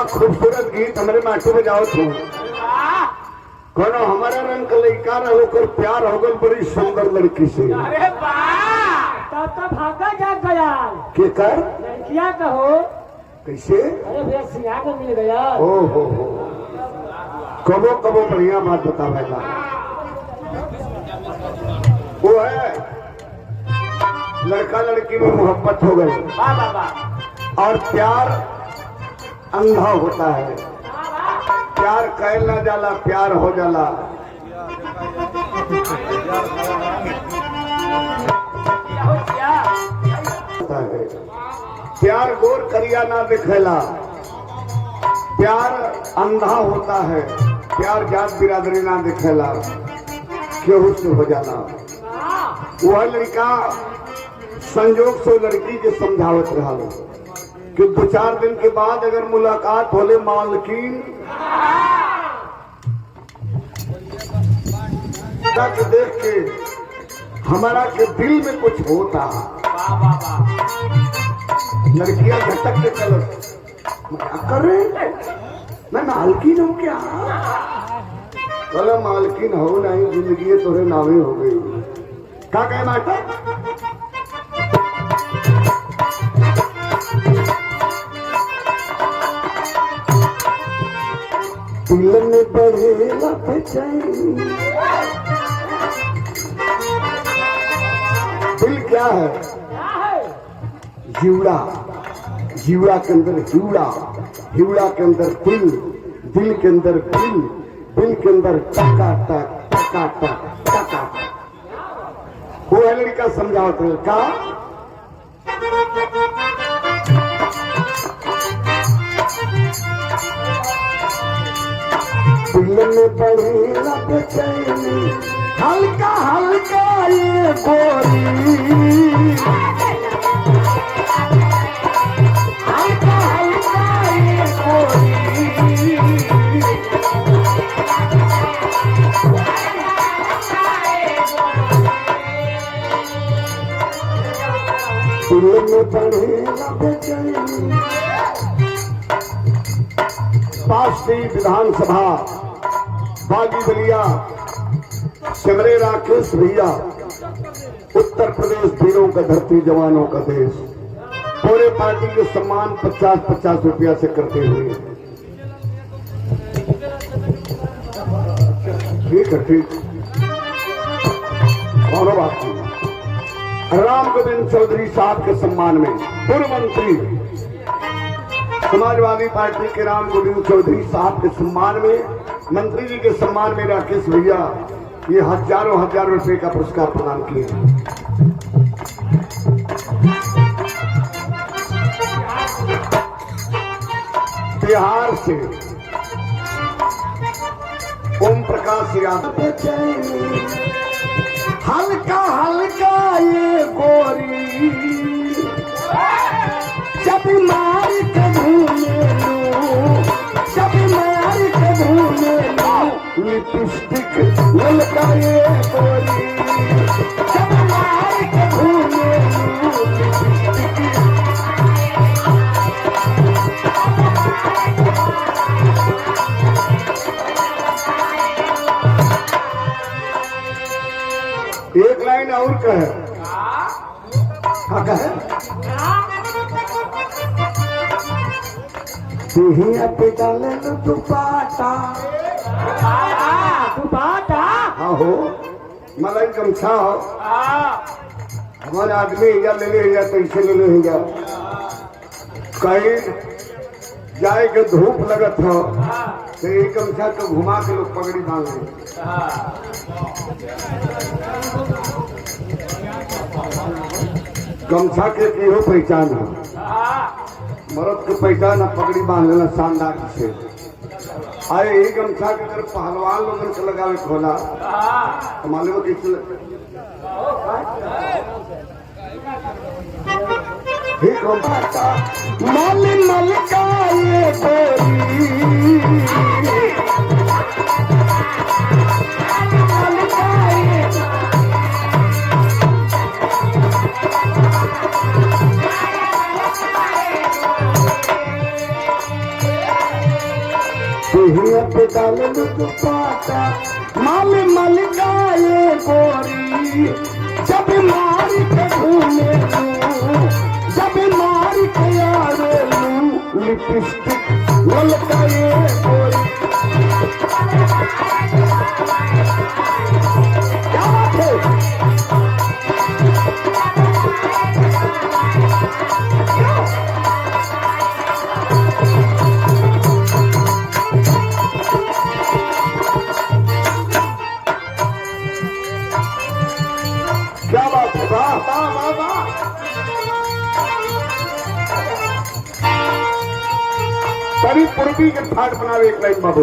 खूबसूरत गीत हमारे माटू में जाओ तू कोनो हमारा रंग का लड़का रहो कर प्यार हो गल बड़ी सुंदर लड़की से। अरे तब भागा जा गया के कर लड़किया कहो कैसे? अरे भैया सिंहा को मिल गया। ओ हो कबो कबो बढ़िया बात बतावेगा। वो है लड़का लड़की में मोहब्बत हो गई और प्यार अंधा होता है। प्यार कैल ना जाला प्यार हो जाला। प्यार गोर करिया ना दिखेला। प्यार अंधा होता है। प्यार जात बिरादरी ना दिखेला केहू से हो जाना। वह लड़का संजोग से लड़की के समझावत रहा कि 2-4 दिन के बाद अगर मुलाकात होले मालकिन के देख के हमारा के दिल में कुछ होता। लड़कियां झटक के चलो क्या कर रहे हैं? मैं मालकिन हूँ क्या? बोला मालकिन हो नहीं जिंदगी तोरे नावे हो गई। क्या कहे माता? दिल में बढ़ेला बेचैनी। दिल क्या है? जीवड़ा। जीवड़ा के अंदर हिवड़ा, हिवड़ा के अंदर दिल, दिल के अंदर दिल, दिल के अंदर टकाटक टकाटक टकाटक। वो है लड़का समझावत है का दिल में बढ़ेला बेचैनी। हल्का हल्का ये गोरी, हल्का हल्का ये गोरी। दिल में बढ़ेला बेचैनी। पार्टी विधानसभा बागी बलिया सिमरे राकेश भैया, उत्तर प्रदेश वीरों का धरती जवानों का देश, पूरे पार्टी के सम्मान 50-50 रुपया से करते हुए। ठीक है ठीक, और बात नहीं। राम गोविंद चौधरी साहब के सम्मान में पूर्व मंत्री समाजवादी पार्टी के राम गोविंद चौधरी साहब के सम्मान में, मंत्री जी के सम्मान में राकेश भैया ये हजारों रुपए का पुरस्कार प्रदान किए। बिहार से ओम प्रकाश यादव। हल्का हल्का ये गोरी जब मार के घूमे लो, जब मार के घूमे लो, लिपस्टिक ललका ये गोरी जब मार के घूमे लो, एक लाइन और कहे। हाँ कहे सिहिया पे डाले दुपाटा। दुपाटा हाँ हो मलाई गमछा हो। हमारे आदमी या ले ले या तो इसे ले ले या कहीं जाए के धूप लगत हो तो एक गमछा तो घुमा के लोग पगड़ी बांध ले। गमछा के हो पहचान है। मर्द के पहचान पगड़ी बांध लेना शानदार से। अरे यही गमछा के अगर पहलवान लोगन के लगावे खोला तो मालूम है किस ठीक गमछा मल मल का ये गोरी पे डाल दुपाटा माल मल गाये गोरी जब मार के घूमे जब मार के आवे लिपस्टिक ललकाए गोरी क्या बात है क्या बात है वाह वाह वाह वाह तभी पूर्वी के ठाट बनावे एक लाइन बाबू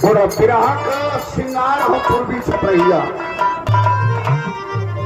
और विराह का श्रृंगार हो पूर्वी छपरैया